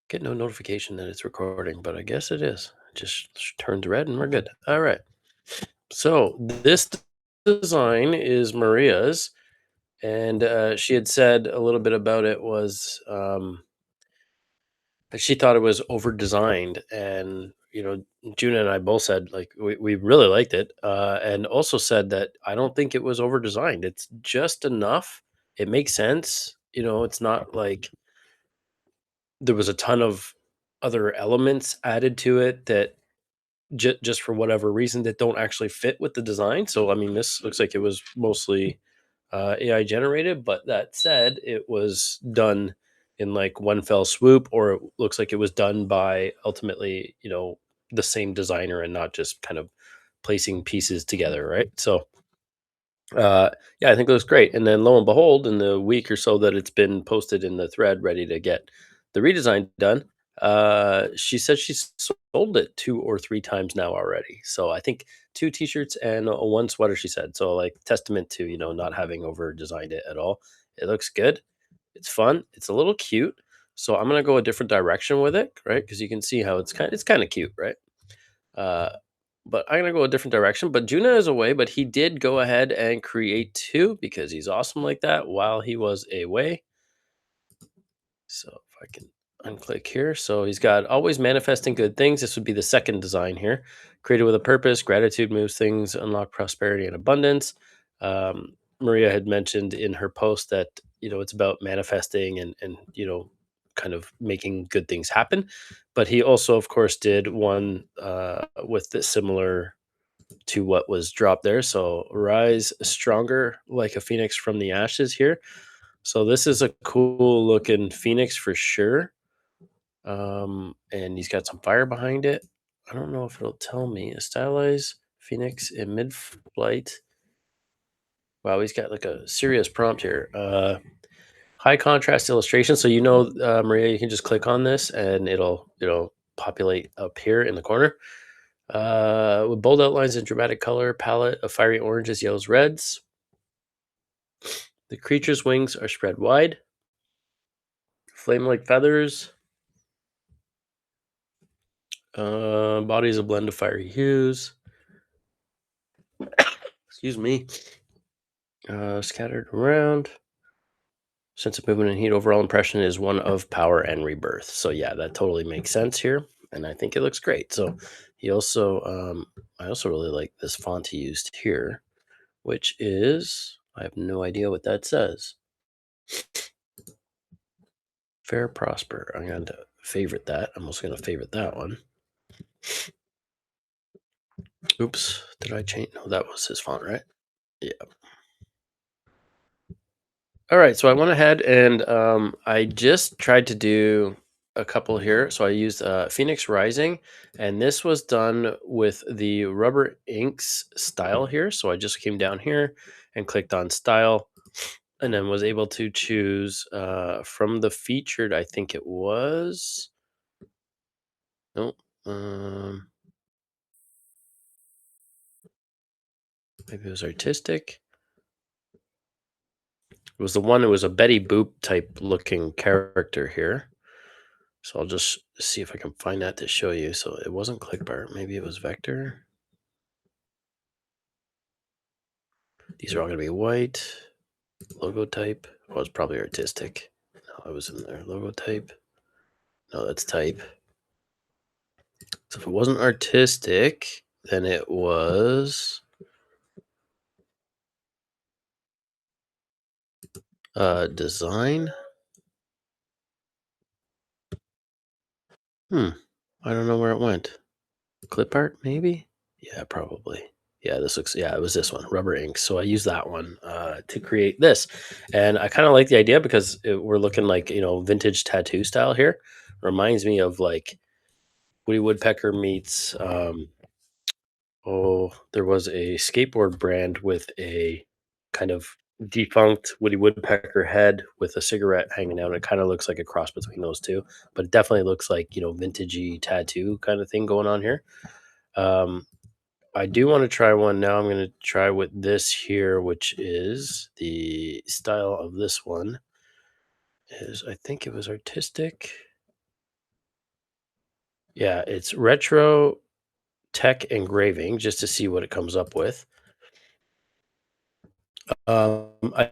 Get no notification that it's recording, but I guess it is. It just turns red and we're good. All right. So this design is Maria's, and she had said a little bit about it was that she thought it was over designed, and Juna and I both said like we really liked it, and also said that I don't think it was over designed. It's just enough. It makes sense. It's not like there was a ton of other elements added to it that just for whatever reason that don't actually fit with the design. So I mean, this looks like it was mostly AI generated, but that said, it was done in like one fell swoop, or it looks like it was done by ultimately, the same designer and not just kind of placing pieces together, right? So yeah, I think it looks great. And then lo and behold, in the week or so that it's been posted in the thread, ready to get the redesign done, she said she's sold it 2 or 3 times now already. So I think two T-shirts and one sweater. She said so, like testament to not having over designed it at all. It looks good. It's fun. It's a little cute. So I'm gonna go a different direction with it, right? Because you can see how it's kind of cute, right? Uh, but I'm gonna go a different direction. But Juna is away, but he did go ahead and create two because he's awesome like that while he was away. So if I can unclick here. So he's got always manifesting good things. This would be the second design here. Created with a purpose, gratitude moves things, unlock prosperity and abundance. Maria had mentioned in her post that it's about manifesting and kind of making good things happen. But he also, of course, did one with the similar to what was dropped there. So rise stronger like a phoenix from the ashes here. So this is a cool looking phoenix for sure. And he's got some fire behind it. I don't know if it'll tell me a stylized phoenix in mid flight. Wow, he's got like a serious prompt here. High contrast illustration. So Maria, you can just click on this and it'll populate up here in the corner. With bold outlines and dramatic color palette of fiery oranges, yellows, reds. The creature's wings are spread wide, flame like feathers. Body is a blend of fiery hues. Excuse me. Scattered around. Sense of movement and heat. Overall impression is one of power and rebirth. So yeah, that totally makes sense here, and I think it looks great. So I also really like this font he used here, which is I have no idea what that says. Fair prosper. I'm going to favorite that. I'm also going to favorite that one. Oops, did I change? No, that was his font, right? Yeah. All right, so I went ahead and I just tried to do a couple here. So I used Phoenix Rising, and this was done with the Rubber Inks style here. So I just came down here and clicked on Style, and then was able to choose from the featured. I think it was no, maybe it was artistic. It was the one. It was a Betty Boop type looking character here. So I'll just see if I can find that to show you. So it wasn't click art. Maybe it was vector. These are all going to be white. Logo type. Oh, it's probably artistic. No, it was in there. Logo type. No, that's type. So if it wasn't artistic, then it was design. I don't know where it went. Clip art, maybe? Yeah, probably. Yeah, it was this one, Rubber Ink. So I used that one to create this. And I kind of like the idea because we're looking like, vintage tattoo style here. Reminds me of like Woody Woodpecker meets, there was a skateboard brand with a kind of defunct Woody Woodpecker head with a cigarette hanging out. It kind of looks like a cross between those two, but it definitely looks like, vintagey tattoo kind of thing going on here. Um, I do want to try one now. I'm going to try with this here, which is the style of this one is I think it was artistic. Yeah, it's retro tech engraving just to see what it comes up with. I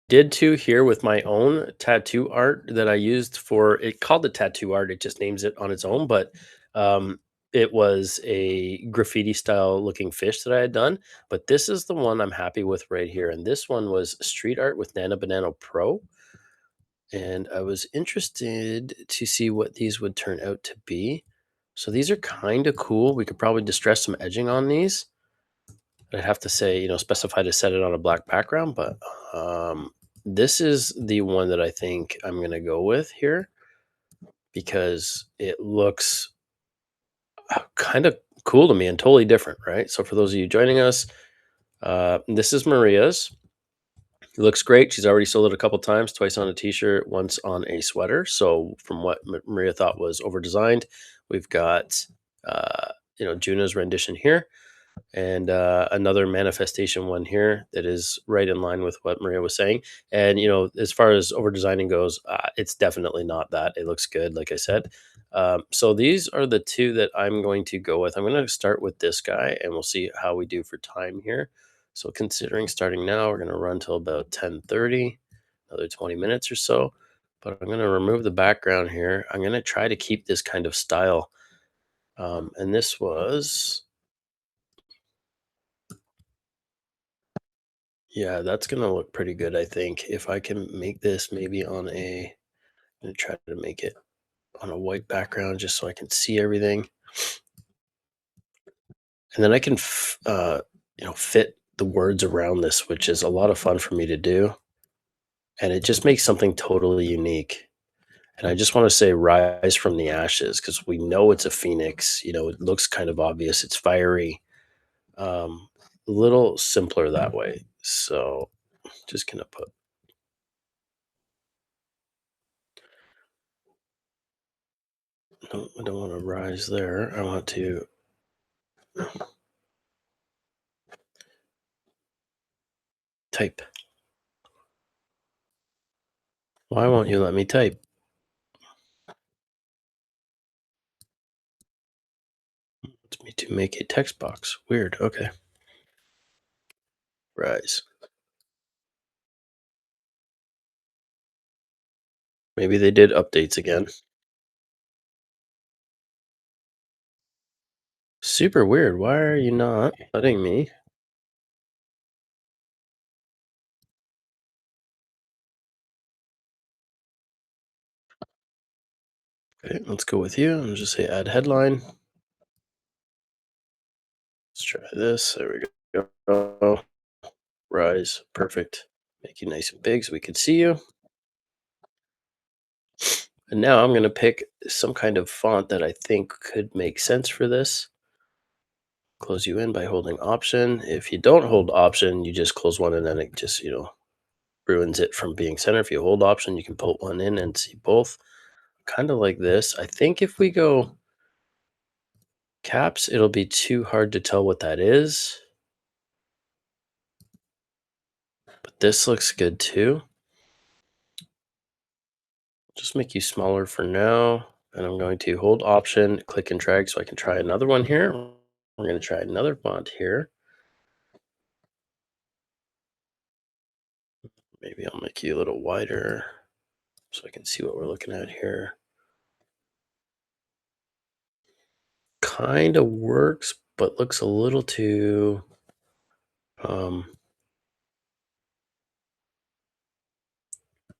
did too here with my own tattoo art that I used for it called the tattoo art. It just names it on its own, but um, it was a graffiti style looking fish that I had done. But this is the one I'm happy with right here. And this one was street art with Nano Banana Pro. And I was interested to see what these would turn out to be. So these are kind of cool. We could probably distress some edging on these. I'd have to say, specify to set it on a black background, but this is the one that I think I'm going to go with here because it looks kind of cool to me and totally different, right? So, for those of you joining us, this is Maria's. It looks great. She's already sold it a couple times, twice on a t-shirt, once on a sweater. So, from what Maria thought was over designed, we've got, Juna's rendition here and another manifestation one here that is right in line with what Maria was saying. And as far as over designing goes, it's definitely not that. It looks good, like I said. So these are the two that I'm going to go with. I'm going to start with this guy, and we'll see how we do for time here. So considering starting now, we're going to run till about 10:30, another 20 minutes or so. But I'm going to remove the background here. I'm going to try to keep this kind of style. And this was Yeah, that's gonna look pretty good, I think. If I can make this maybe I'm gonna try to make it on a white background just so I can see everything. And then I can, fit the words around this, which is a lot of fun for me to do. And it just makes something totally unique. And I just want to say rise from the ashes because we know it's a phoenix. It looks kind of obvious. It's fiery. A little simpler that way. So just gonna put, no, I don't want to rise there. I want to type. Why won't you let me type? It's me to make a text box. Weird. Okay. Rise. Maybe they did updates again. Super weird. Why are you not letting me? Okay, let's go with you. And just say add headline. Let's try this. There we go. Rise. Perfect. Make you nice and big so we can see you. And now I'm going to pick some kind of font that I think could make sense for this. Close you in by holding option. If you don't hold option, you just close one and then it just, ruins it from being center. If you hold option, you can put one in and see both. Kind of like this. I think if we go caps, it'll be too hard to tell what that is. But this looks good too. Just make you smaller for now. And I'm going to hold option, click and drag so I can try another one here. We're going to try another font here. Maybe I'll make you a little wider so I can see what we're looking at here. Kind of works, but looks a little too um,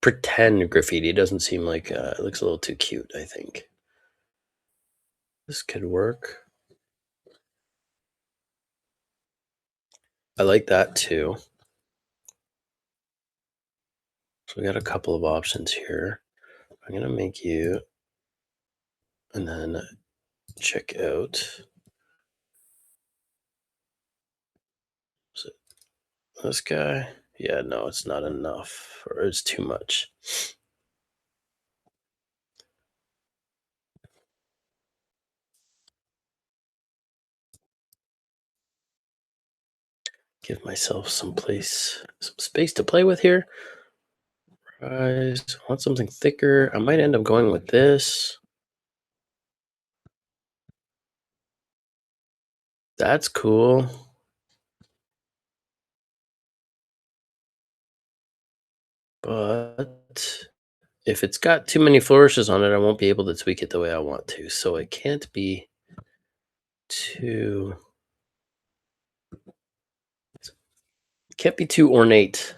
pretend graffiti. It doesn't seem like it looks a little too cute, I think. This could work. I like that too. So we got a couple of options here. I'm gonna make you and then check out is it this guy. Yeah, no, it's not enough or it's too much. Give myself some space to play with here. Rise. Want something thicker. I might end up going with this. That's cool. But if it's got too many flourishes on it, I won't be able to tweak it the way I want to. So it too can't be too ornate.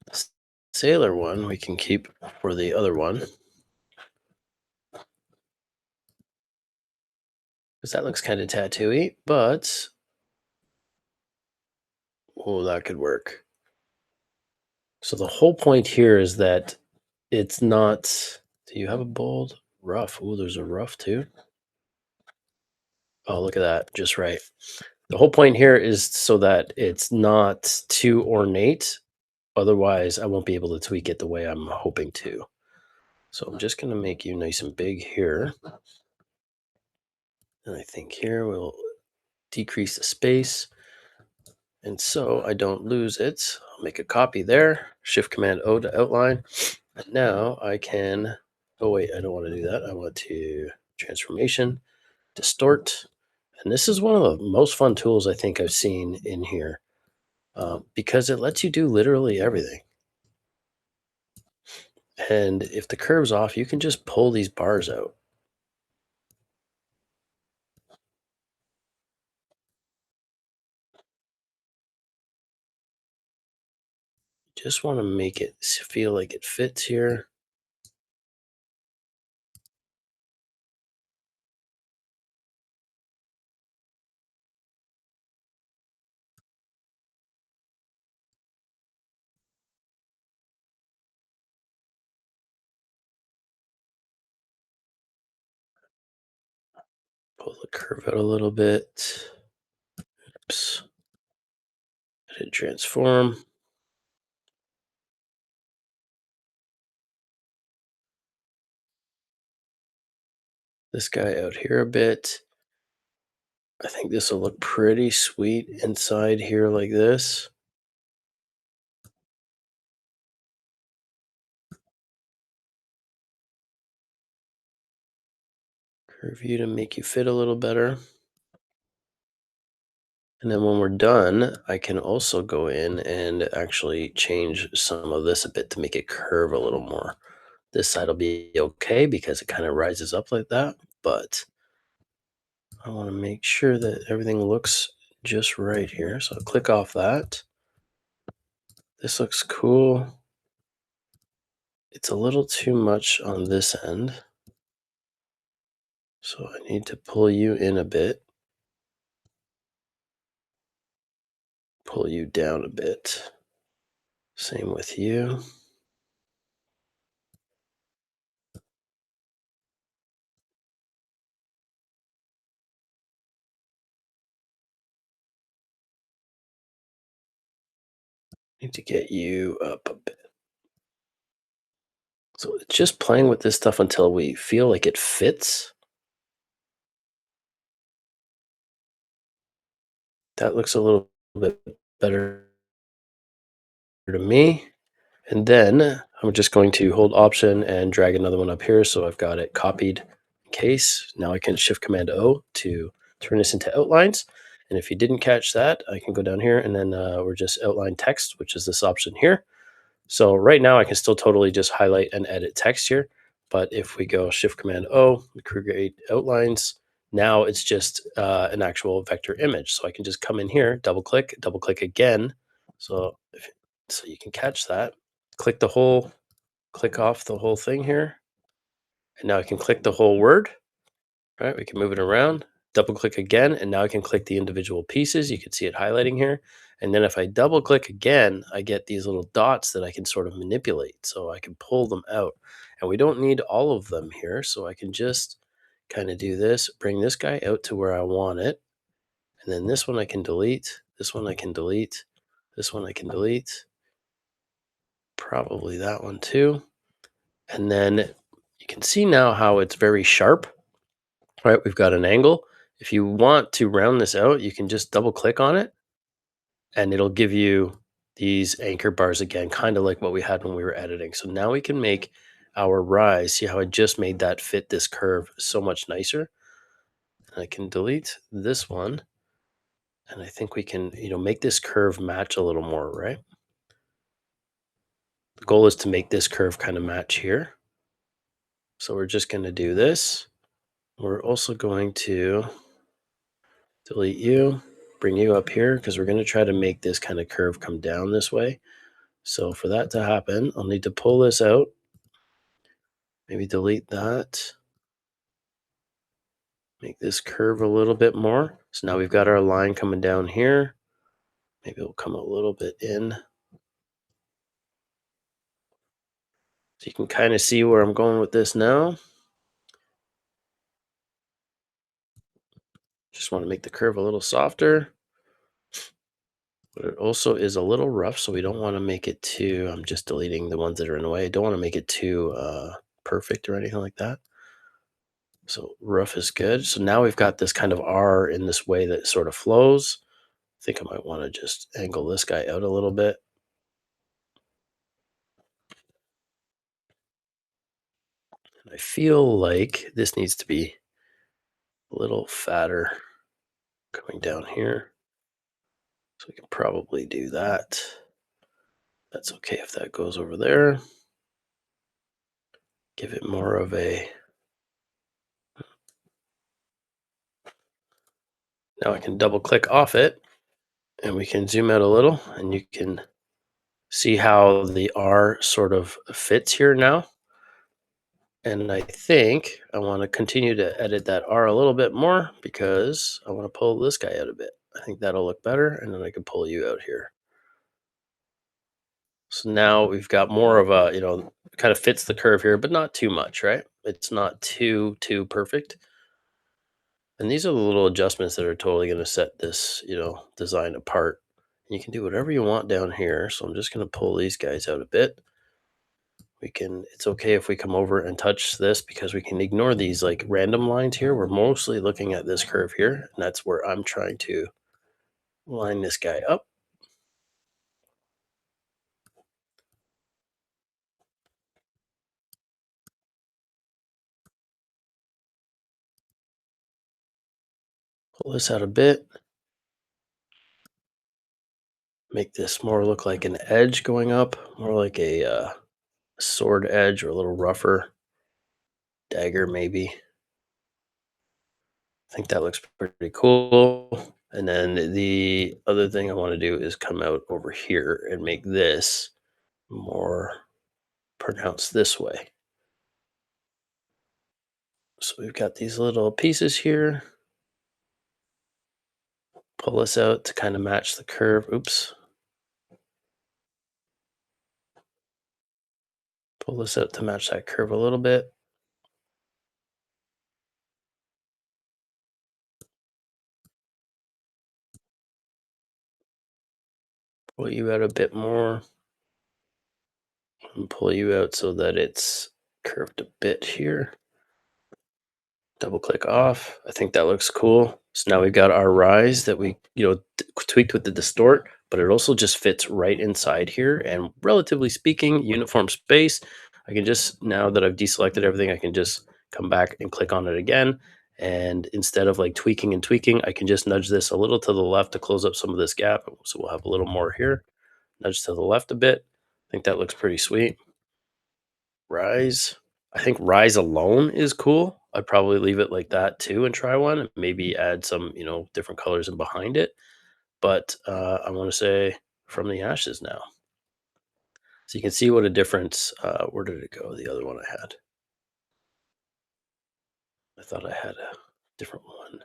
S- Sailor one we can keep for the other one because that looks kind of tattooy, but oh, that could work. So the whole point here is that it's not. Do you have a bold rough? Oh, there's a rough too. Oh, look at that, just right. The whole point here is so that it's not too ornate. Otherwise, I won't be able to tweak it the way I'm hoping to. So I'm just going to make you nice and big here. And I think here we'll decrease the space. And so I don't lose it. I'll make a copy there. Shift Command O to outline. And now I can, oh wait, I don't want to do that. I want to transformation, distort. And this is one of the most fun tools I think I've seen in here because it lets you do literally everything. And if the curve's off, you can just pull these bars out. Just want to make it feel like it fits here. Pull the curve out a little bit. Oops. Hit transform. This guy out here a bit. I think this will look pretty sweet inside here like this. Curve you to make you fit a little better. And then when we're done, I can also go in and actually change some of this a bit to make it curve a little more. This side will be okay because it kind of rises up like that, but I want to make sure that everything looks just right here. So I'll click off that. This looks cool. It's a little too much on this end. So I need to pull you in a bit. Pull you down a bit. Same with you. Need to get you up a bit. So it's just playing with this stuff until we feel like it fits. That looks a little bit better to me. And then I'm just going to hold Option and drag another one up here. So I've got it copied in case. Now I can Shift Command O to turn this into outlines. And if you didn't catch that, I can go down here and then we're just outline text, which is this option here. So right now I can still totally just highlight and edit text here. But if we go Shift Command O, we create outlines. Now it's just an actual vector image. So I can just come in here, double click again. So you can catch that. Click click off the whole thing here. And now I can click the whole word, right? We can move it around, double click again, and now I can click the individual pieces. You can see it highlighting here. And then if I double click again, I get these little dots that I can sort of manipulate. So I can pull them out. And we don't need all of them here. So I can just kind of do this, bring this guy out to where I want it. And then this one I can delete. This one I can delete. This one I can delete. Probably that one too. And then you can see now how it's very sharp, right? We've got an angle. If you want to round this out, you can just double click on it and it'll give you these anchor bars again, kind of like what we had when we were editing. So now we can make our rise. See how I just made that fit this curve so much nicer? I can delete this one, and I think we can, make this curve match a little more, right? The goal is to make this curve kind of match here. So we're just going to do this. We're also going to delete you, bring you up here because we're going to try to make this kind of curve come down this way. So for that to happen, I'll need to pull this out, maybe delete that, make this curve a little bit more. So now we've got our line coming down here. Maybe it'll come a little bit in. So you can kind of see where I'm going with this now. Just want to make the curve a little softer. But it also is a little rough, so we don't want to make it too, I'm just deleting the ones that are in the way. Don't want to make it too perfect or anything like that. So rough is good. So now we've got this kind of R in this way that sort of flows. I think I might want to just angle this guy out a little bit. And I feel like this needs to be a little fatter coming down here. So we can probably do that. That's okay if that goes over there. Give it more of a... Now I can double click off it and we can zoom out a little and you can see how the R sort of fits here now. And I think I want to continue to edit that R a little bit more because I want to pull this guy out a bit. I think that'll look better. And then I can pull you out here. So now we've got more of a, kind of fits the curve here, but not too much, right? It's not too perfect. And these are the little adjustments that are totally going to set this, design apart. You can do whatever you want down here. So I'm just going to pull these guys out a bit. It's okay if we come over and touch this because we can ignore these like random lines here. We're mostly looking at this curve here, and that's where I'm trying to line this guy up. Pull this out a bit. Make this more look like an edge going up, more like a sword edge or a little rougher dagger maybe. I think that looks pretty cool. And then the other thing I want to do is come out over here and make this more pronounced this way. So we've got these little pieces here. Pull this out to kind of match the curve. Oops. Pull this out to match that curve a little bit. Pull you out a bit more. And pull you out so that it's curved a bit here. Double click off. I think that looks cool. So now we've got our rise that we, tweaked with the distort, but it also just fits right inside here. And relatively speaking, uniform space. I can just, now that I've deselected everything, I can just come back and click on it again. And instead of like tweaking and tweaking, I can just nudge this a little to the left to close up some of this gap. So we'll have a little more here. Nudge to the left a bit. I think that looks pretty sweet. Rise. I think Rise alone is cool. I'd probably leave it like that too and try one and maybe add some, different colors in behind it. But I want to say From the Ashes now. So you can see what a difference. Where did it go? The other one I had. I thought I had a different one.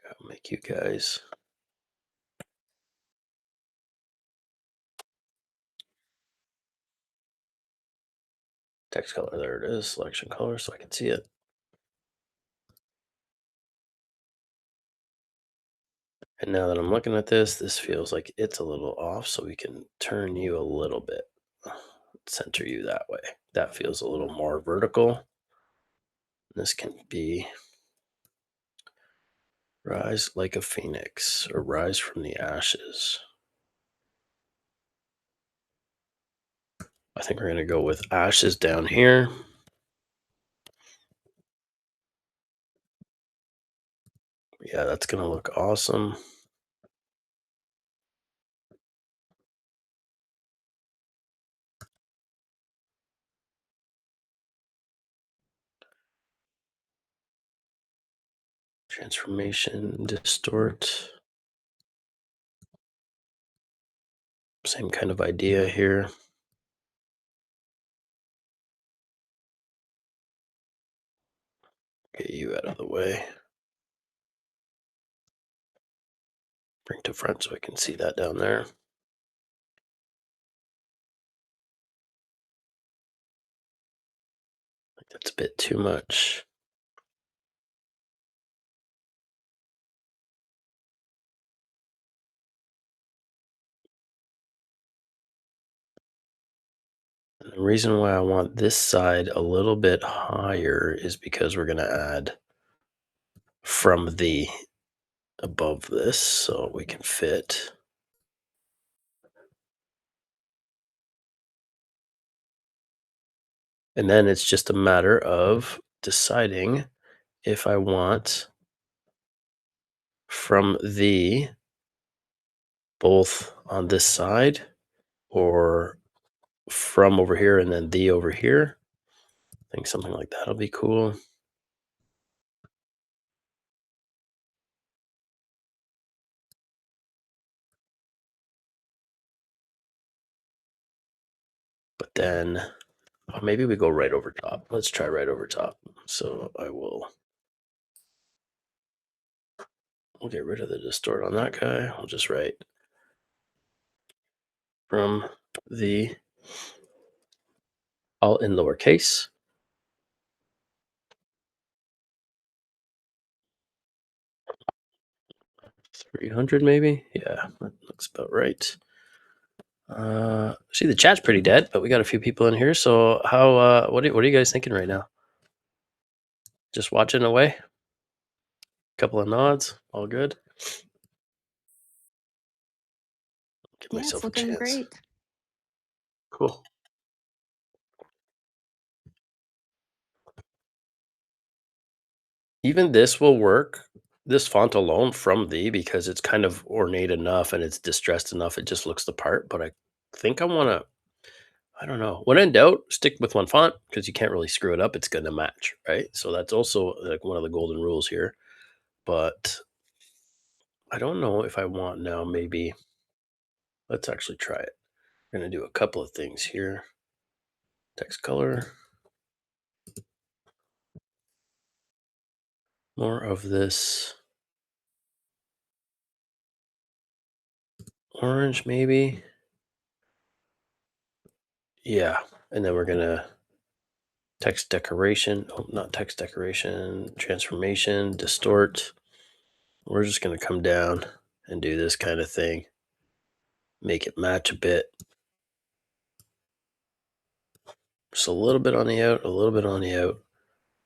I'll make you guys text color. There it is. Selection color so I can see it. And now that I'm looking at this, this feels like it's a little off. So we can turn you a little bit. Center you that way. That feels a little more vertical. This can be Rise like a phoenix or rise from the ashes. I think we're gonna go with ashes down here. Yeah, that's gonna look awesome. Transformation, distort. Same kind of idea here. Get you out of the way. Bring to front so I can see that down there. That's a bit too much. And the reason why I want this side a little bit higher is because we're gonna add from the above this so we can fit. And then it's just a matter of deciding if I want from the both on this side or from over here and then the over here. I think something like that'll be cool. But then maybe we go right over top. Let's try right over top. So we'll get rid of the distort on that guy. We'll just write from the all in lowercase. 300 maybe? Yeah, that looks about right. See the chat's pretty dead, but we got a few people in here. So how what are you guys thinking right now? Just watching away? Couple of nods, all good. Give Yeah, it's myself a looking chance. great. Cool. Even this will work. This font alone from the because it's kind of ornate enough and it's distressed enough. It just looks the part. But I think I want to. I don't know. When in doubt, stick with one font because you can't really screw it up. It's going to match, right? So that's also like one of the golden rules here. But I don't know if I want now. Maybe let's actually try it. We're going to do a couple of things here. Text color, more of this orange, maybe. Yeah, and then we're gonna text decoration. Oh, not text decoration. Transformation, distort. We're just gonna come down and do this kind of thing. Make it match a bit. Just a little bit on the out, a little bit on the out.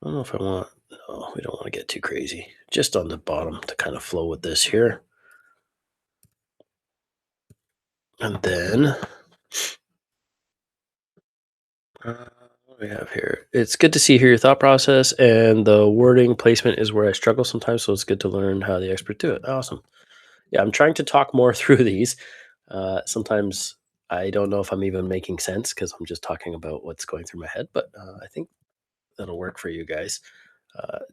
I don't know if I want. No, we don't want to get too crazy. Just on the bottom to kind of flow with this here. And then what do we have here? It's good to see here your thought process and the wording placement is where I struggle sometimes. So it's good to learn how the experts do it. Awesome. Yeah, I'm trying to talk more through these. Sometimes I don't know if I'm even making sense because I'm just talking about what's going through my head, but I think that'll work for you guys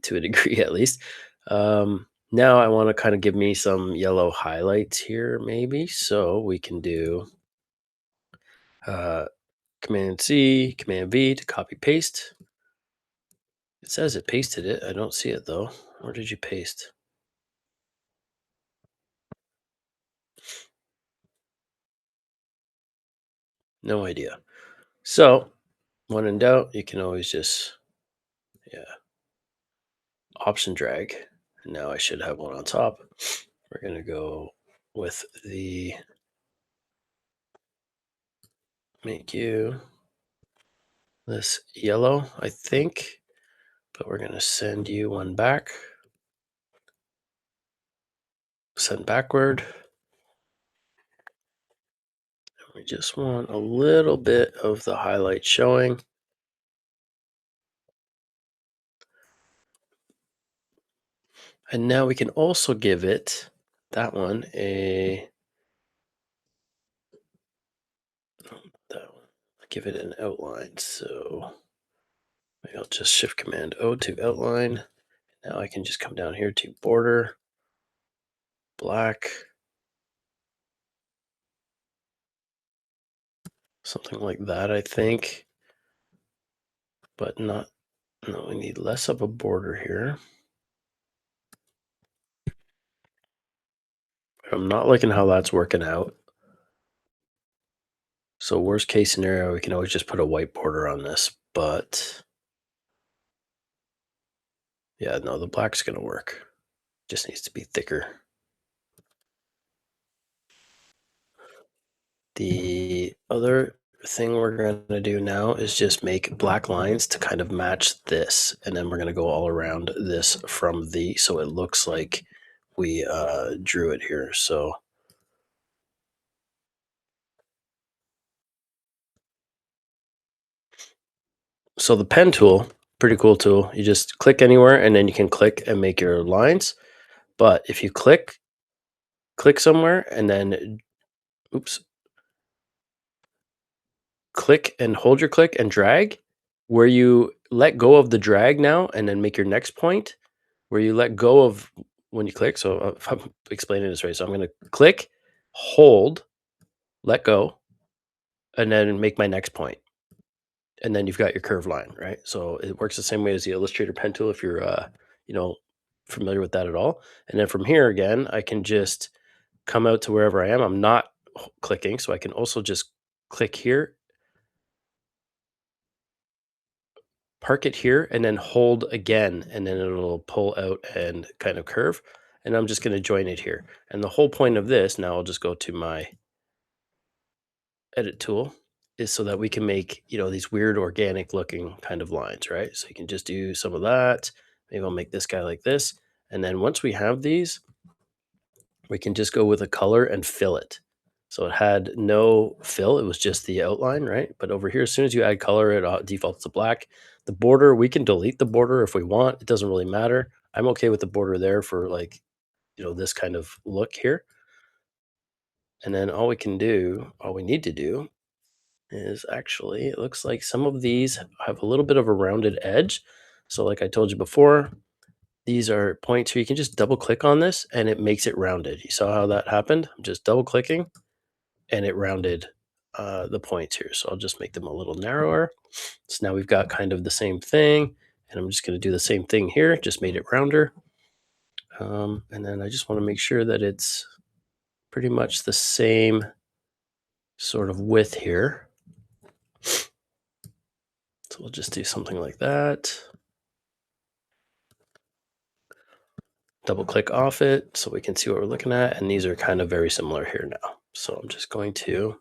to a degree at least. Now I want to kind of give me some yellow highlights here, maybe. So we can do uh, Command C, Command V to copy paste. It says it pasted it. I don't see it though. Where did you paste? No idea. So when in doubt, you can always just, yeah, option drag. And now I should have one on top. We're going to go with the make you this yellow, I think, but we're going to send you one back. Send backward. We just want a little bit of the highlight showing. And now we can also give it, that one, that one, give it an outline. So maybe I'll just Shift Command O to outline. Now I can just come down here to border, black, something like that, I think. But not, no, we need less of a border here. I'm not liking how that's working out. So worst case scenario, we can always just put a white border on this, but yeah, no, the black's gonna work. Just needs to be thicker. The other thing we're gonna do now is just make black lines to kind of match this, and then we're gonna go all around this from the, so it looks like we drew it here. So the pen tool, pretty cool tool. You just click anywhere and then you can click and make your lines. But if you click somewhere and then, oops, click and hold your click and drag, where you let go of the drag now and then make your next point, where you let go of when you click. So if I'm explaining this right, so I'm going to click, hold, let go, and then make my next point. And then you've got your curved line, right? So it works the same way as the Illustrator pen tool if you're, you know, familiar with that at all. And then from here again, I can just come out to wherever I am. I'm not clicking, so I can also just click here, park it here, and then hold again, and then it'll pull out and kind of curve. And I'm just going to join it here. And the whole point of this, now I'll just go to my edit tool, is so that we can make, these weird organic looking kind of lines, right? So you can just do some of that. Maybe I'll make this guy like this. And then once we have these, we can just go with a color and fill it. So it had no fill, it was just the outline, right? But over here, as soon as you add color, it defaults to black. The border, we can delete the border if we want. It doesn't really matter. I'm okay with the border there for like, this kind of look here. And then all we need to do is actually, it looks like some of these have a little bit of a rounded edge. So like I told you before, these are points here. You can just double click on this and it makes it rounded. You saw how that happened? I'm just double clicking and it rounded the points here. So I'll just make them a little narrower. So now we've got kind of the same thing. And I'm just going to do the same thing here, just made it rounder. And then I just want to make sure that it's pretty much the same sort of width here. So we'll just do something like that. Double click off it so we can see what we're looking at. And these are kind of very similar here now. So I'm just going to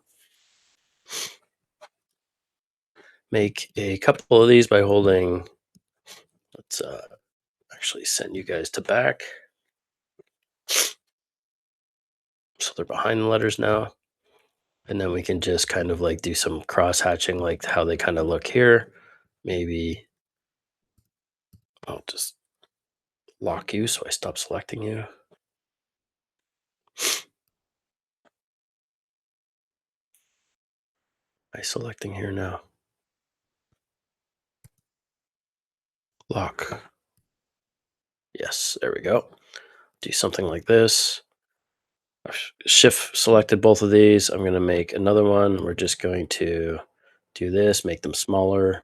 make a couple of these by holding, let's actually send you guys to back. So they're behind the letters now. And then we can just kind of like do some cross hatching, like how they kind of look here. Maybe I'll just lock you so I stop selecting you. By selecting here now. Lock. Yes, there we go. Do something like this. I've shift selected both of these. I'm going to make another one. We're just going to do this, make them smaller,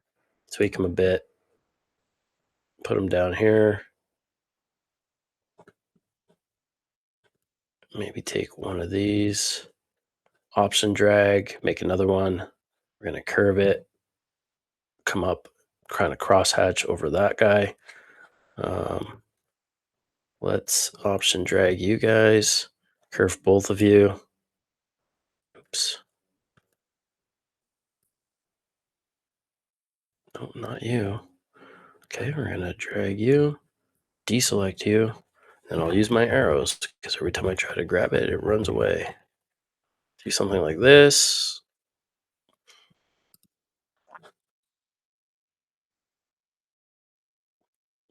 tweak them a bit, put them down here. Maybe take one of these, option drag, make another one. We're going to curve it, come up, kind of crosshatch over that guy. Let's option drag you guys, curve both of you. Oops. No, not you. Okay, we're going to drag you, deselect you, and I'll use my arrows because every time I try to grab it, it runs away. Do something like this.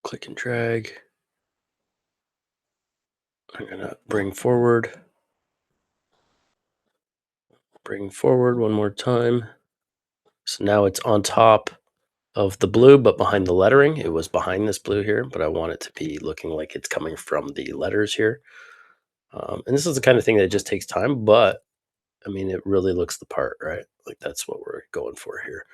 click and drag. I'm gonna bring forward one more time. So now it's on top of the blue, but behind the lettering. It was behind this blue here, but I want it to be looking like it's coming from the letters here. And this is the kind of thing that just takes time, but I mean, it really looks the part, right? Like that's what we're going for here.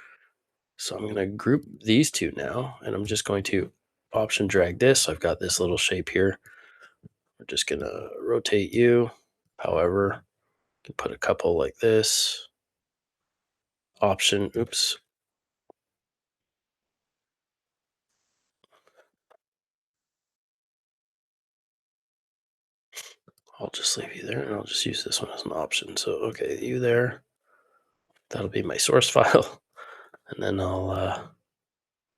So I'm going to group these two now, and I'm just going to option drag this. I've got this little shape here. We're just going to rotate you. However, you can put a couple like this. Option, oops. I'll just leave you there, and I'll just use this one as an option. So, okay, you there. That'll be my source file. And then I'll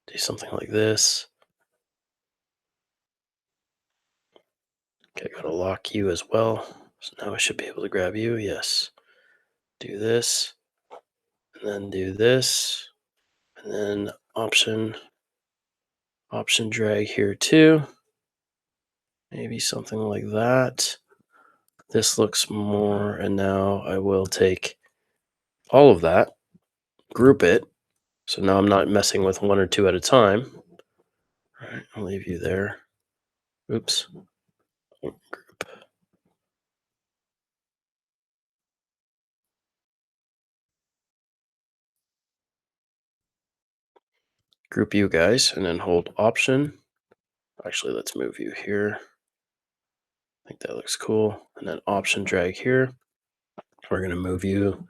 do something like this. Okay, gotta lock you as well. So now I should be able to grab you. Yes. Do this, and then do this, and then option drag here too. Maybe something like that. This looks more, and now I will take all of that, group it. So now I'm not messing with one or two at a time. All right, I'll leave you there. Oops. Group. Group you guys, and then hold option. Actually, let's move you here. I think that looks cool. And then option drag here. We're going to move you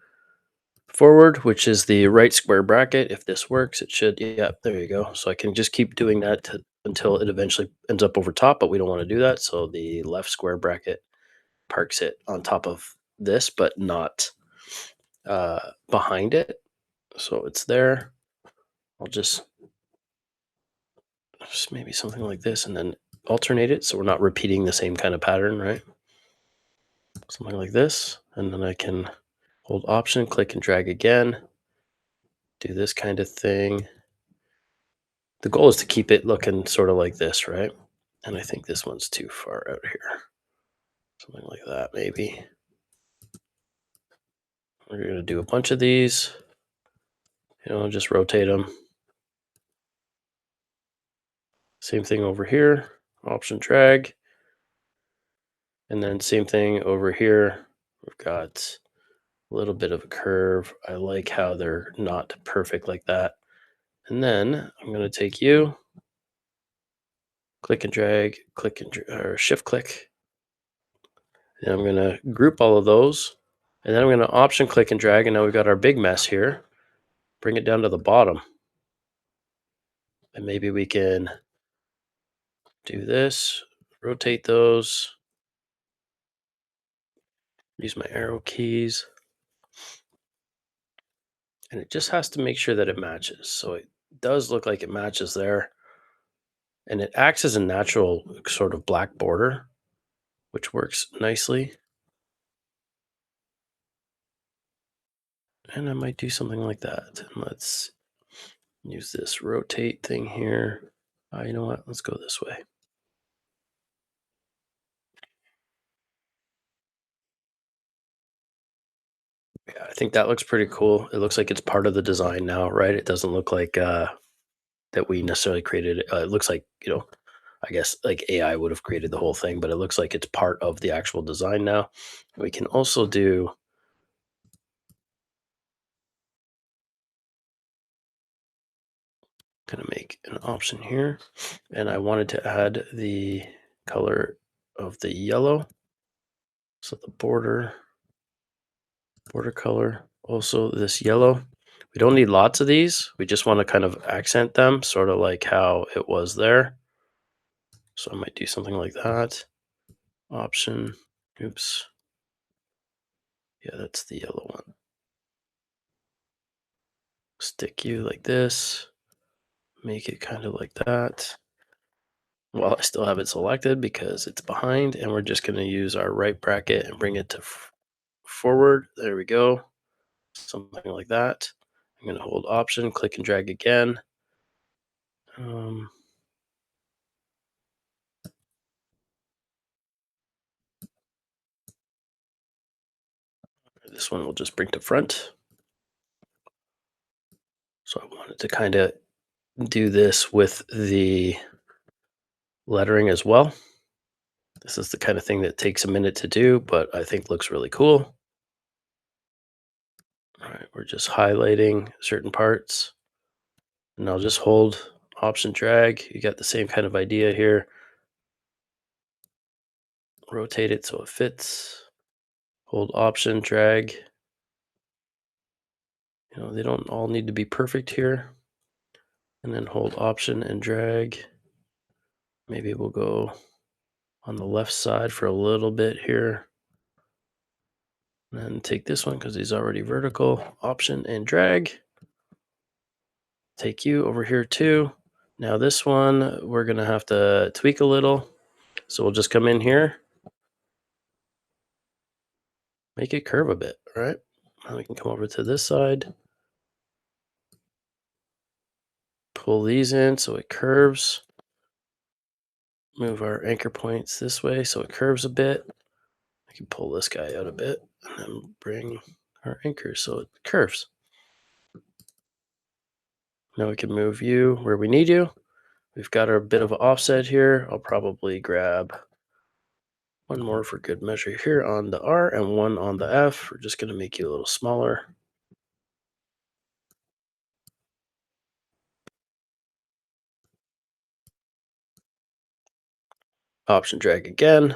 forward, which is the right square bracket. If this works, it should. Yeah, there you go. So I can just keep doing that until it eventually ends up over top, but we don't want to do that. So the left square bracket parks it on top of this, but not behind it. So it's there. I'll just maybe something like this and then alternate it so we're not repeating the same kind of pattern, right? Something like this. And then I can hold option, click and drag again, do this kind of thing. The goal is to keep it looking sort of like this, right? And I think this one's too far out here. Something like that, maybe. We're going to do a bunch of these. Just rotate them. Same thing over here. Option drag. And then same thing over here. We've got a little bit of a curve. I like how they're not perfect like that. And then I'm going to take you, click and drag, or shift click. And I'm going to group all of those. And then I'm going to option click and drag. And now we've got our big mess here. Bring it down to the bottom. And maybe we can do this, rotate those, use my arrow keys. And it just has to make sure that it matches. So it does look like it matches there. And it acts as a natural sort of black border, which works nicely. And I might do something like that. And let's use this rotate thing here. You know what? Let's go this way. Yeah, I think that looks pretty cool. It looks like it's part of the design now, right? It doesn't look like that we necessarily created it. It looks like, I guess like AI would have created the whole thing, but it looks like it's part of the actual design now. We can also do gonna make an option here, and I wanted to add the color of the yellow. So the border color, also this yellow. We don't need lots of these. We just want to kind of accent them, sort of like how it was there. So I might do something like that. Option, oops. Yeah, that's the yellow one. Stick you like this. Make it kind of like that. Well, I still have it selected because it's behind, and we're just going to use our right bracket and bring it to forward. There we go. Something like that. I'm going to hold option, click and drag again. This one we'll just bring to front. So I wanted to kind of do this with the lettering as well. This is the kind of thing that takes a minute to do, but I think looks really cool. All right, we're just highlighting certain parts, and I'll just hold Option drag. You got the same kind of idea here. Rotate it so it fits. Hold Option drag. They don't all need to be perfect here. And then hold Option and drag. Maybe we'll go on the left side for a little bit here. And then take this one because he's already vertical. Option and drag. Take you over here too. Now this one, we're going to have to tweak a little. So we'll just come in here, make it curve a bit, all right? Now we can come over to this side, pull these in so it curves. Move our anchor points this way so it curves a bit. I can pull this guy out a bit and then bring our anchors so it curves. Now we can move you where we need you. We've got our bit of offset here. I'll probably grab one more for good measure here on the R and one on the F. We're just going to make you a little smaller. Option drag again.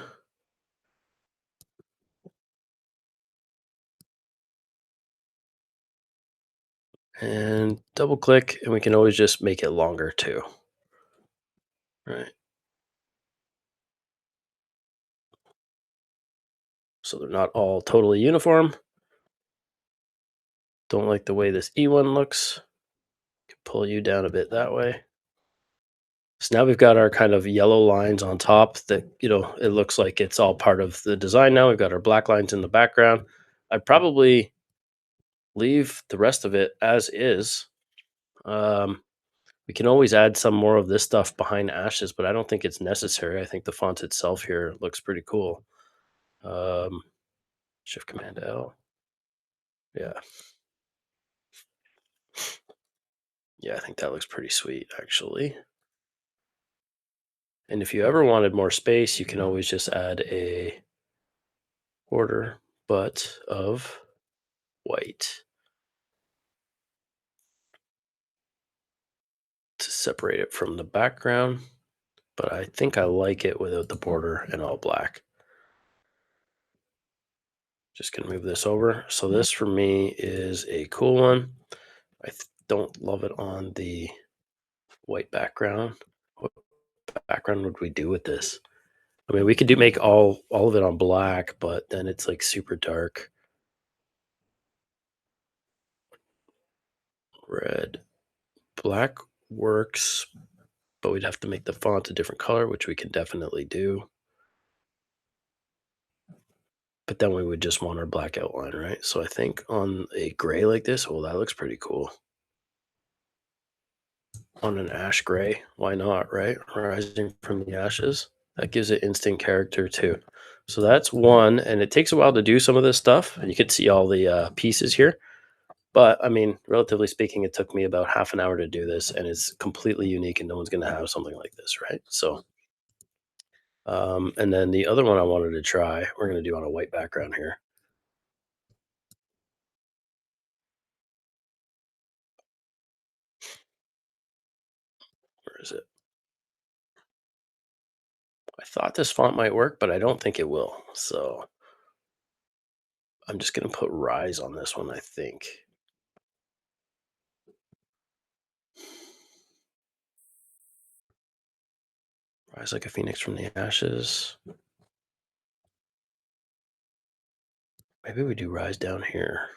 And double click, and we can always just make it longer too. Right. So they're not all totally uniform. Don't like the way this E one looks. Can pull you down a bit that way. So now we've got our kind of yellow lines on top that, it looks like it's all part of the design now. We've got our black lines in the background. I'd probably leave the rest of it as is. Um, we can always add some more of this stuff behind ashes, but I don't think it's necessary. I think the font itself here looks pretty cool. Shift Command L. Yeah. Yeah, I think that looks pretty sweet, actually. And if you ever wanted more space, you can always just add a border, but of white to separate it from the background. But I think I like it without the border and all black. Just gonna move this over. So this for me is a cool one. I don't love it on the white background. What background would we do with this? I mean, we could make all of it on black, but then it's like super dark. Red. Black works, but we'd have to make the font a different color, which we can definitely do. But then we would just want our black outline, right? So I think on a gray like this, well, that looks pretty cool. On an ash gray, why not, right? Rising from the ashes. That gives it instant character too. So that's one, and it takes a while to do some of this stuff. And you can see all the pieces here. But I mean, relatively speaking, it took me about half an hour to do this, and it's completely unique, and no one's going to have something like this, right? So, and then the other one I wanted to try, we're going to do on a white background here. Where is it? I thought this font might work, but I don't think it will. So I'm just going to put Rise on this one, I think. Rise like a phoenix from the ashes. Maybe we do Rise down here.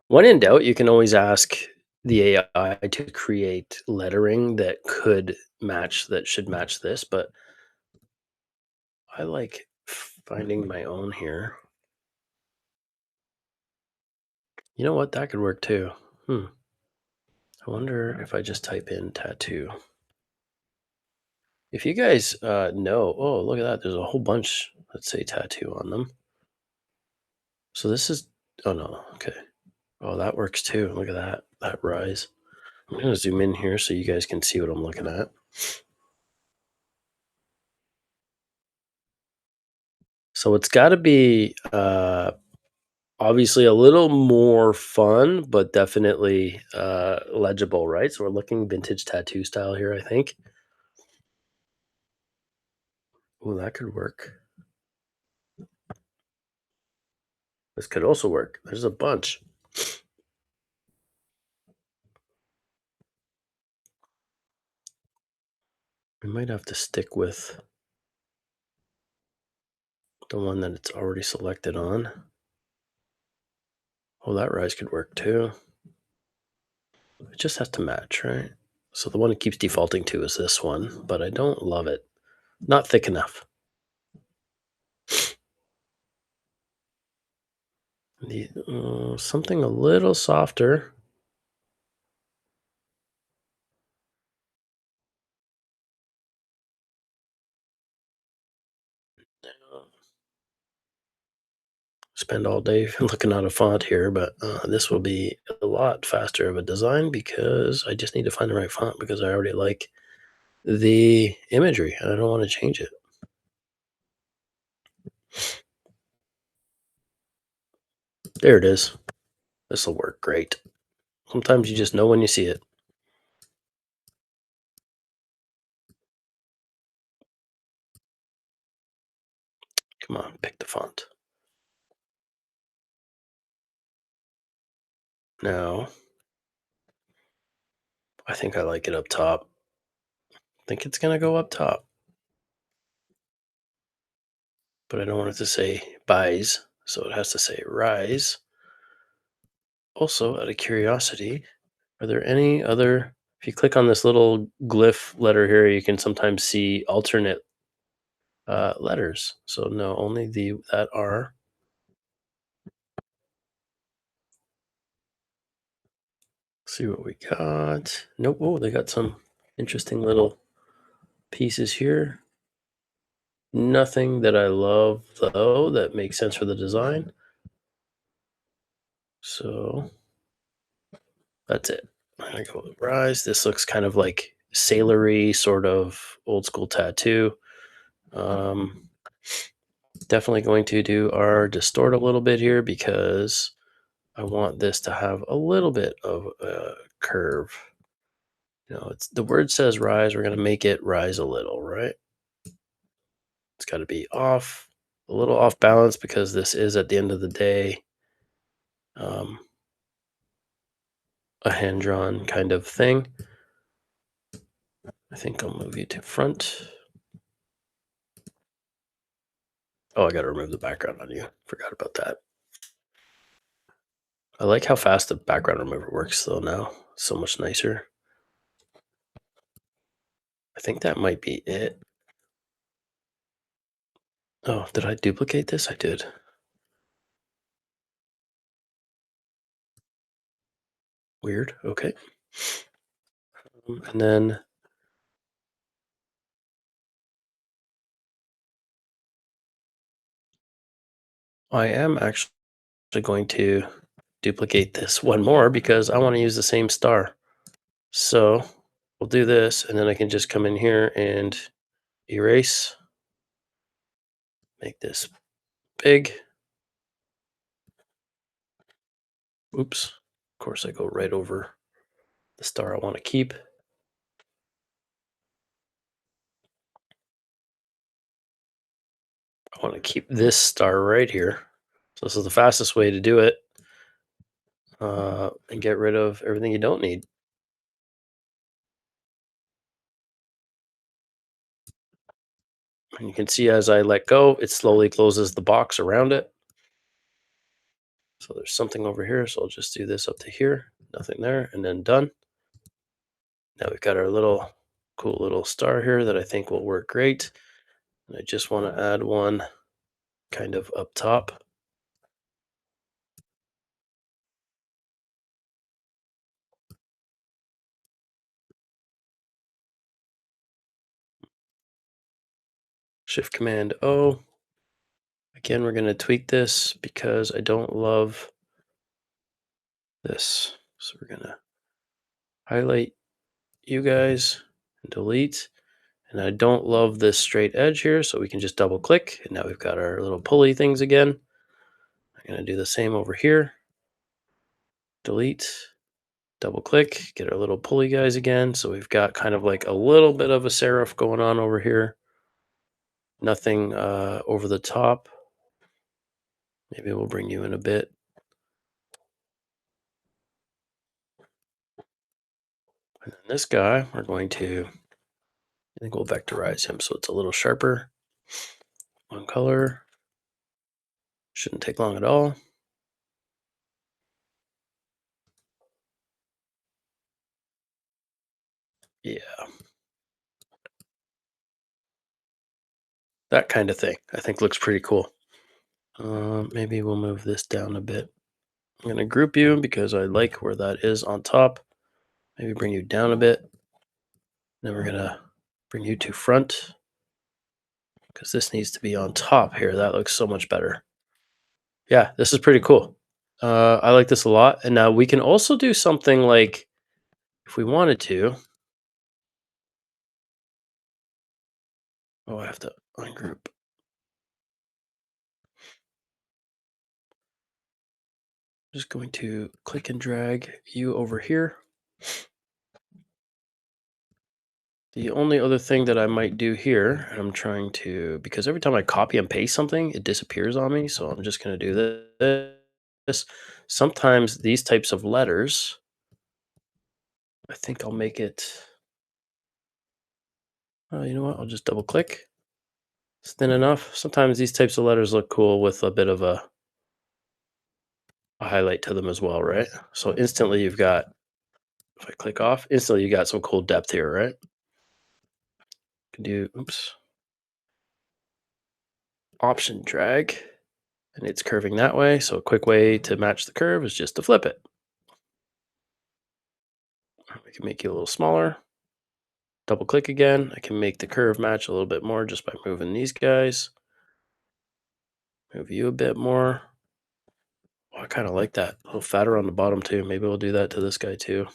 When in doubt, you can always ask the AI to create lettering that should match this, but I like finding my own here. You know what? That could work too. I wonder if I just type in tattoo. If you guys know, oh, look at that. There's a whole bunch, let's say, tattoo on them. So this is, oh no, okay. Oh, that works too. Look at that, that rise. I'm going to zoom in here so you guys can see what I'm looking at. So it's got to be obviously a little more fun, but definitely legible, right? So we're looking vintage tattoo style here, I think. Oh, that could work. This could also work. There's a bunch. We might have to stick with the one that it's already selected on. Oh, that rise could work too. It just has to match, right? So the one it keeps defaulting to is this one, but I don't love it. Not thick enough. Something a little softer. Spend all day looking at a font here, but this will be a lot faster of a design because I just need to find the right font because I already like the imagery and I don't want to change it. There it is. This will work great. Sometimes you just know when you see it. Come on, pick the font. Now, I think I like it up top. I think it's going to go up top, but I don't want it to say buys, so it has to say rise. Also, out of curiosity, are there any other, if you click on this little glyph letter here, you can sometimes see alternate letters. So no, only the that R. See what we got. Nope. Oh, they got some interesting little pieces here. Nothing that I love though that makes sense for the design. So that's it. I'm gonna go with rise. This looks kind of like sailory, sort of old school tattoo. Um, Definitely going to do our distort a little bit here because I want this to have a little bit of a curve. You know, it's the word says rise. We're going to make it rise a little, right? It's got to be off, a little off balance because this is at the end of the day um, a hand drawn kind of thing. I think I'll move you to front. Oh, I got to remove the background on you. Forgot about that. I like how fast the background remover works though now. So much nicer. I think that might be it. Oh, did I duplicate this? I did. Weird. Okay. And then I am actually going to duplicate this one more because I want to use the same star. So we'll do this and then I can just come in here and erase, make this big. Oops. Of course, I go right over the star I want to keep. I want to keep this star right here. So this is the fastest way to do it and get rid of everything you don't need. And you can see as I let go, it slowly closes the box around it. So there's something over here. So I'll just do this up to here, nothing there, and then done. Now we've got our little cool little star here that I think will work great. And I just want to add one kind of up top. Shift Command O. Again, we're going to tweak this because I don't love this. So we're going to highlight you guys and delete. And I don't love this straight edge here, so we can just double click. And now we've got our little pulley things again. I'm going to do the same over here. Delete, double click, get our little pulley guys again. So we've got kind of like a little bit of a serif going on over here. Nothing over the top. Maybe we'll bring you in a bit. And then this guy, we're going to, I think we'll vectorize him so it's a little sharper. One color. Shouldn't take long at all. Yeah. That kind of thing, I think looks pretty cool. Maybe we'll move this down a bit. I'm going to group you because I like where that is on top. Maybe bring you down a bit. Then we're going to bring you to front because this needs to be on top here. That looks so much better. Yeah, this is pretty cool. I like this a lot. And now we can also do something like, if we wanted to, I have to ungroup. Just going to click and drag you over here. The only other thing that I might do here, I'm trying to, because every time I copy and paste something, it disappears on me. So I'm just going to do this. Sometimes these types of letters, I think I'll make it, you know what? I'll just double click. It's thin enough. Sometimes these types of letters look cool with a bit of a highlight to them as well, right? So instantly you've got, if I click off, instantly you got some cool depth here, right? Can do, oops, Option drag, and it's curving that way. So a quick way to match the curve is just to flip it. We can make you a little smaller. Double click again. I can make the curve match a little bit more just by moving these guys. Move you a bit more. Oh, I kind of like that. A little fatter on the bottom too. Maybe we'll do that to this guy too.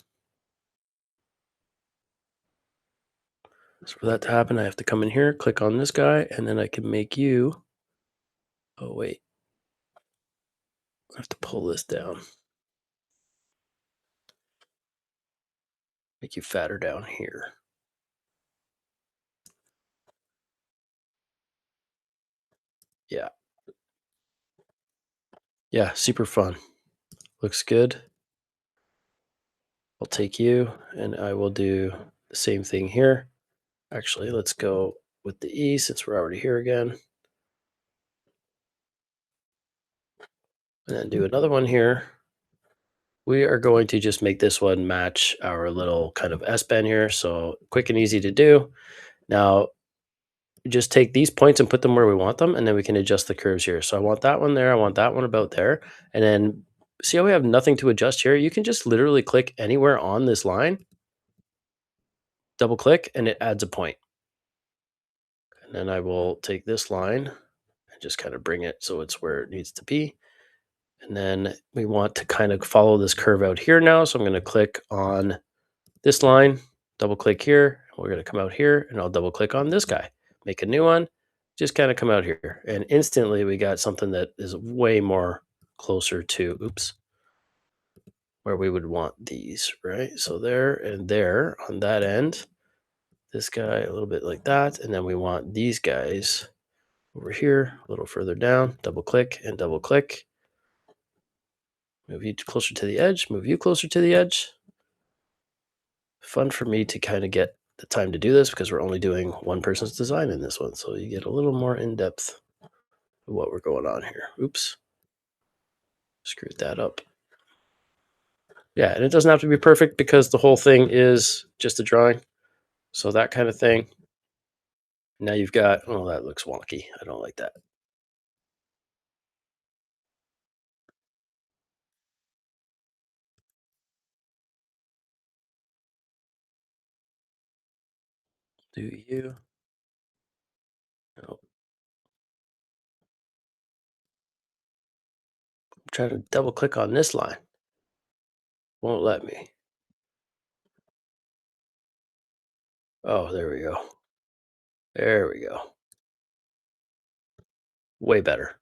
So for that to happen, I have to come in here, click on this guy, and then I can make you, oh wait, I have to pull this down. Make you fatter down here. Yeah. Yeah, super fun. Looks good. I'll take you and I will do the same thing here. Actually, let's go with the E since we're already here again. And then do another one here. We are going to just make this one match our little kind of S-bend here. So quick and easy to do. Now, just take these points and put them where we want them, and then we can adjust the curves here. So I want that one there. I want that one about there. And then see how we have nothing to adjust here? You can just literally click anywhere on this line, double click, and it adds a point. And then I will take this line and just kind of bring it so it's where it needs to be. And then we want to kind of follow this curve out here now. So I'm going to click on this line, double click here. We're going to come out here and I'll double click on this guy, make a new one, just kind of come out here. And instantly we got something that is way more closer to, oops, where we would want these, right? So there and there on that end, this guy a little bit like that. And then we want these guys over here, a little further down, double click and double click. Move you closer to the edge, move you closer to the edge. Fun for me to kind of get the time to do this because we're only doing one person's design in this one. So you get a little more in depth of what we're going on here. Oops. Screwed that up. Yeah, and it doesn't have to be perfect because the whole thing is just a drawing. So that kind of thing. Now you've got, oh, that looks wonky. I don't like that. Do you? No. Try to double click on this line. Won't let me. Oh, there we go. There we go. Way better.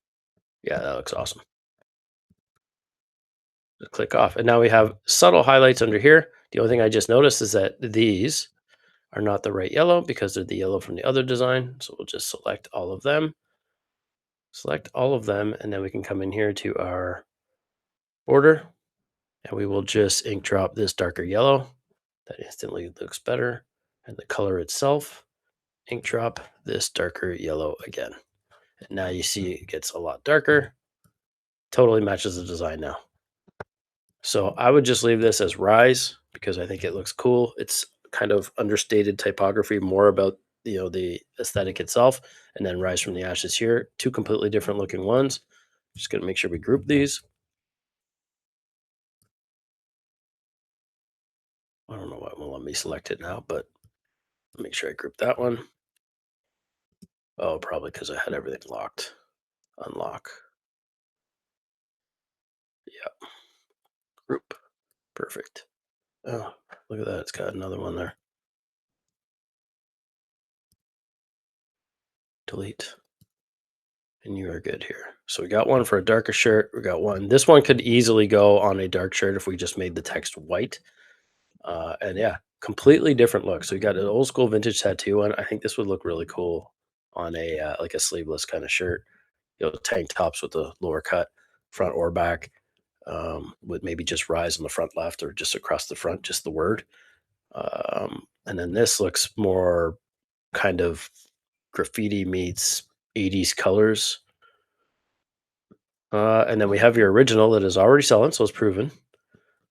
Yeah, that looks awesome. Just click off. And now we have subtle highlights under here. The only thing I just noticed is that these are not the right yellow because they're the yellow from the other design. So we'll just select all of them, and then we can come in here to our border and we will just ink drop this darker yellow. That instantly looks better. And the color itself, ink drop this darker yellow again. And now you see it gets a lot darker. Totally matches the design now. So I would just leave this as rise because I think it looks cool. It's kind of understated typography, more about the aesthetic itself, and then rise from the ashes here. Two completely different looking ones. Just gonna make sure we group these. I don't know why it won't let me select it now, but make sure I group that one. Oh, probably because I had everything locked. Unlock. Yeah, group. Perfect. Oh, look at that. It's got another one there. Delete. And you are good here. So we got one for a darker shirt. We got one. This one could easily go on a dark shirt if we just made the text white. And yeah, completely different look. So you got an old school vintage tattoo one. I think this would look really cool on a like a sleeveless kind of shirt. Tank tops with the lower cut, front or back, with maybe just rise on the front left or just across the front, just the word. And then this looks more kind of graffiti meets 80s colors. And then we have your original that is already selling, so it's proven.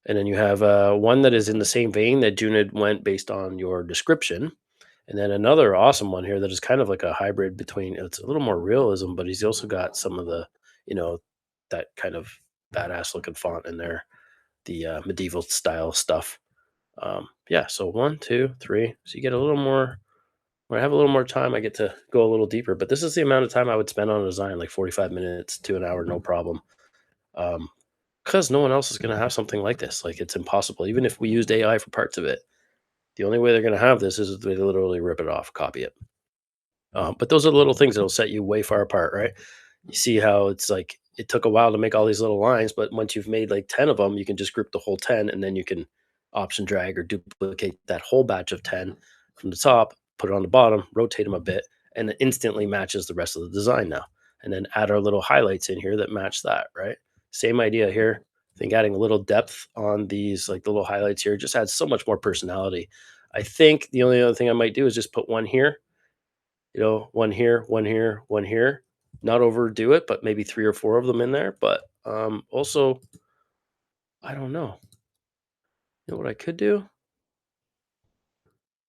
And then you have one that is in the same vein that Junid went based on your description. And then another awesome one here that is kind of like a hybrid between, it's a little more realism, but he's also got some of the, you know, that kind of badass looking font in there, the medieval style stuff. Yeah, so one, two, three. So you get a little more. When I have a little more time, I get to go a little deeper. But this is the amount of time I would spend on a design, like 45 minutes to an hour, no problem. Um, because no one else is going to have something like this. Like it's impossible. Even if we used AI for parts of it, the only way they're going to have this is if they literally rip it off, copy it. But those are the little things that'll set you way far apart, right? You see how it's like it took a while to make all these little lines, but once you've made like 10 of them, you can just group the whole 10 and then you can option drag or duplicate that whole batch of 10 from the top, put it on the bottom, rotate them a bit, and it instantly matches the rest of the design now. And then add our little highlights in here that match that, right? Same idea here. I think adding a little depth on these, like the little highlights here, just adds so much more personality. I think the only other thing I might do is just put one here, one here, one here, one here. Not overdo it, but maybe three or four of them in there. But also, I don't know. You know what I could do?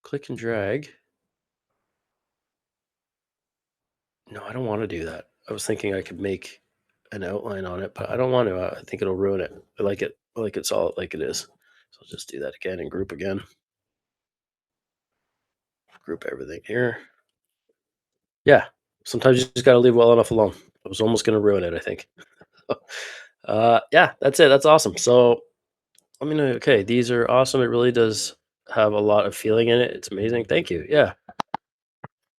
Click and drag. No, I don't want to do that. I was thinking I could make an outline on it, but I don't want to. I think it'll ruin it. I like it. I like it solid like it is. So I'll just do that again and group again. Group everything here. Yeah. Sometimes you just got to leave well enough alone. I was almost going to ruin it, I think. Yeah, that's it. That's awesome. So let me know. Okay, these are awesome. It really does have a lot of feeling in it. It's amazing. Thank you. Yeah,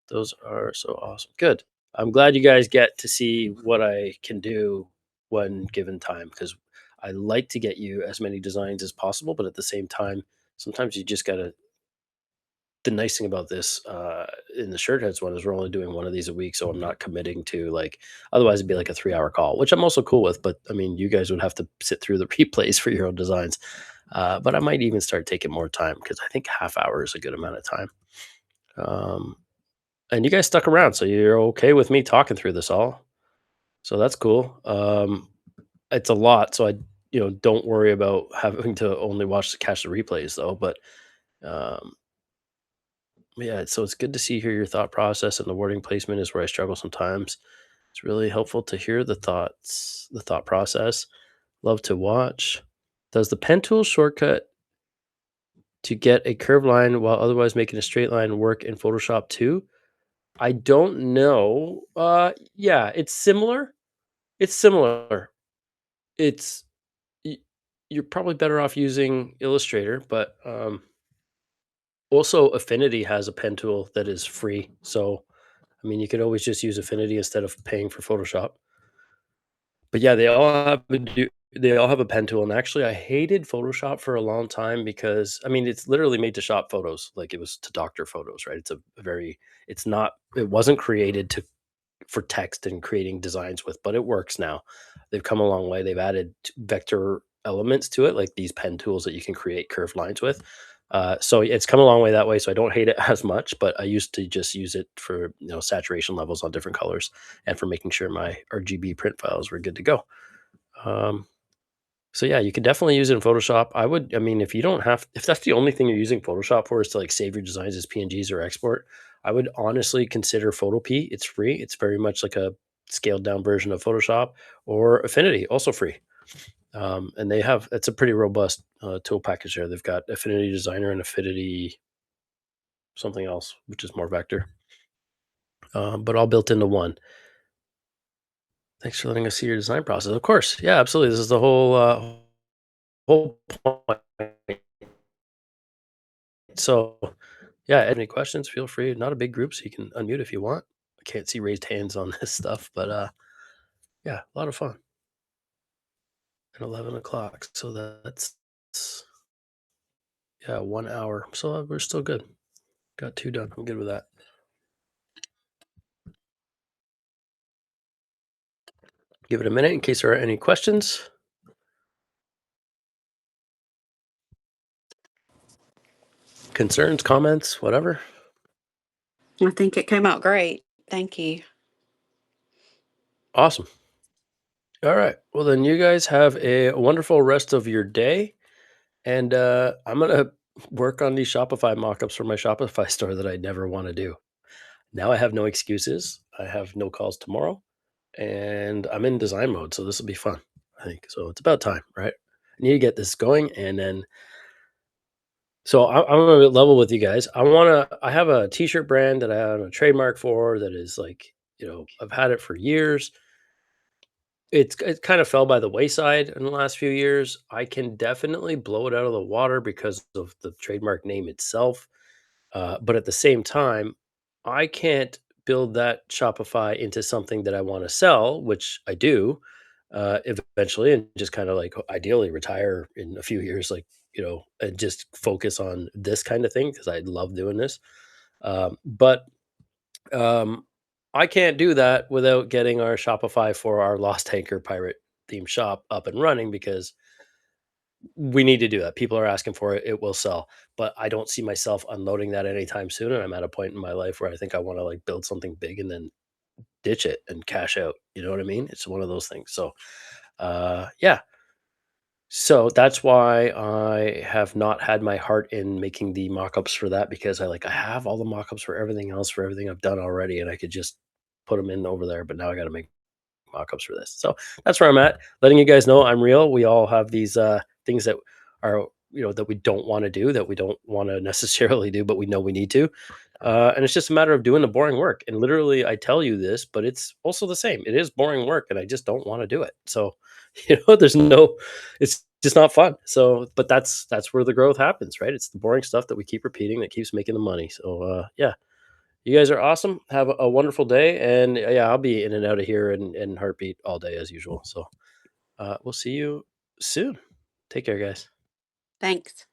those are so awesome. Good. I'm glad you guys get to see what I can do when given time because I like to get you as many designs as possible, but at the same time, sometimes you just gotta. The nice thing about this in the shirt heads one is we're only doing one of these a week, so I'm not committing to like. Otherwise, it'd be like a 3 hour call, which I'm also cool with. But I mean, you guys would have to sit through the replays for your own designs. But I might even start taking more time because I think half hour is a good amount of time. Um, and you guys stuck around, so you're okay with me talking through this all. So that's cool. It's a lot, so I don't worry about having to only catch the replays though. But um, yeah, so it's good to see hear your thought process and the wording placement is where I struggle sometimes. It's really helpful to hear the thought process. Love to watch. Does the pen tool shortcut to get a curved line while otherwise making a straight line work in Photoshop too? I don't know. Yeah, it's similar. It's similar. It's y- you're probably better off using Illustrator, but also Affinity has a pen tool that is free. So I mean, you could always just use Affinity instead of paying for Photoshop. But yeah, they all have a pen tool, and actually, I hated Photoshop for a long time because I mean, it's literally made to shop photos, like it was to doctor photos, right? It's not, it wasn't created to for text and creating designs with, but it works now. They've come a long way. They've added vector elements to it, like these pen tools that you can create curved lines with. So it's come a long way that way. So I don't hate it as much, but I used to just use it for saturation levels on different colors and for making sure my RGB print files were good to go. Um, so yeah, you could definitely use it in Photoshop. I mean, if you don't have, if that's the only thing you're using Photoshop for is to like save your designs as PNGs or export, I would honestly consider Photopea. It's free. It's very much like a scaled down version of Photoshop, or Affinity, also free. And they have, it's a pretty robust tool package there. They've got Affinity Designer and Affinity something else, which is more vector, but all built into one. Thanks for letting us see your design process. Of course, yeah, absolutely. This is the whole point. So, yeah, any questions, feel free. Not a big group, so you can unmute if you want. I can't see raised hands on this stuff, but yeah, a lot of fun. At 11 o'clock, so that's yeah, 1 hour. So we're still good. Got two done. I'm good with that. Give it a minute in case there are any questions, concerns, comments, whatever. I think it came out great. Thank you. Awesome. All right. Well, then you guys have a wonderful rest of your day. And I'm gonna work on these Shopify mockups for my Shopify store that I never want to do. Now I have no excuses. I have no calls tomorrow, and I'm in design mode, so this will be fun. I think so. It's about time, right? I need to get this going, and then I'm gonna level with you guys. I have a T-shirt brand that I have a trademark for that is like I've had it for years. It kind of fell by the wayside in the last few years. I can definitely blow it out of the water because of the trademark name itself. But at the same time, I can't build that Shopify into something that I want to sell, which I do eventually, and just kind of like ideally retire in a few years, like, and just focus on this kind of thing because I love doing this. But um, I can't do that without getting our Shopify for our Lost Anchor Pirate theme shop up and running because we need to do that. People are asking for it. It will sell, but I don't see myself unloading that anytime soon. And I'm at a point in my life where I think I want to like build something big and then ditch it and cash out. You know what I mean? It's one of those things. So, yeah. So that's why I have not had my heart in making the mock-ups for that because I have all the mock-ups for everything else for everything I've done already and I could just put them in over there, but now I got to make mock-ups for this. So that's where I'm at, letting you guys know I'm real. We all have these things that are that we don't want to do, that we don't want to necessarily do, but we know we need to. And it's just a matter of doing the boring work. And literally, I tell you this, but it's also the same. It is boring work, and I just don't want to do it. So, there's no, it's just not fun. So, but that's where the growth happens, right? It's the boring stuff that we keep repeating that keeps making the money. So, yeah, you guys are awesome. Have a wonderful day. And yeah, I'll be in and out of here and heartbeat all day as usual. So we'll see you soon. Take care, guys. Thanks.